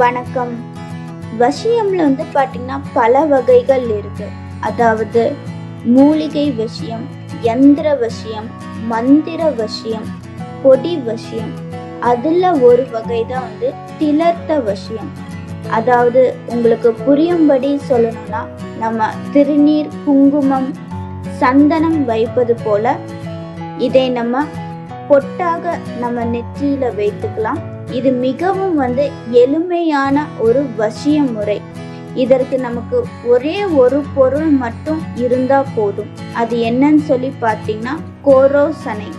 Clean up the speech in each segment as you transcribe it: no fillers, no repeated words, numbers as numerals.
வணக்கம். வசியம்ல பாத்தீங்கன்னா பல வகைகள் இருக்கு. அதாவது மூலிகை வசியம், யந்திர வசியம், மந்திர வசியம், பொடி வசியம். அதுல ஒரு வகை தான் திலர்த்த வசியம். அதாவது உங்களுக்கு புரியும்படி சொல்லணும்னா, நம்ம திருநீர், குங்குமம், சந்தனம் வைப்பது போல இதை நம்ம பொட்டாக நம்ம நெற்றியில வைத்துக்கலாம். இது மிகவும் எளிமையான ஒரு வசிய முறை. இதற்கு நமக்கு ஒரே ஒரு பொருள் மட்டும் இருந்தா போதும். அது என்னன்னு சொல்லி பார்த்தீங்கன்னா கோரோசனை.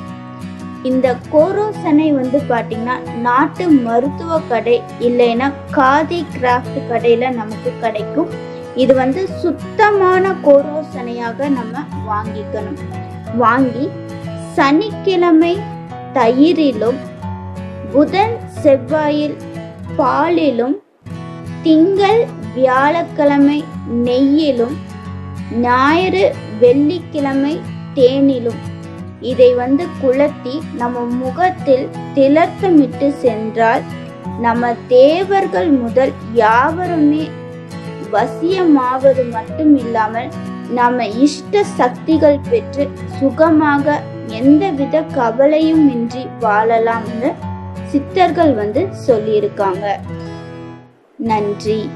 இந்த கோரோசனை பார்த்தீங்கன்னா நாட்டு மருத்துவ கடை இல்லைன்னா காதி கிராஃப்ட் கடையில நமக்கு கிடைக்கும். இது சுத்தமான கோரோசனையாக நம்ம வாங்கிக்கணும். வாங்கி சனிக்கிழமை தயிரிலும், புதன் செவ்வாயில் பாலிலும், திங்கள் வியாழக்கிழமை நெய்யிலும், ஞாயிறு வெள்ளிக்கிழமை தேனிலும் இதை குளத்தி நம்ம முகத்தில் திலர்த்தமிட்டு சென்றால் நம்ம தேவர்கள் முதல் யாவருமே வசியமாவது மட்டும் இல்லாமல் நம்ம இஷ்ட சக்திகள் பெற்று சுகமாக எந்தவித கவலையும் இன்றி வாழலாம்னு சித்தர்கள் சொல்லியிருக்காங்க. நன்றி.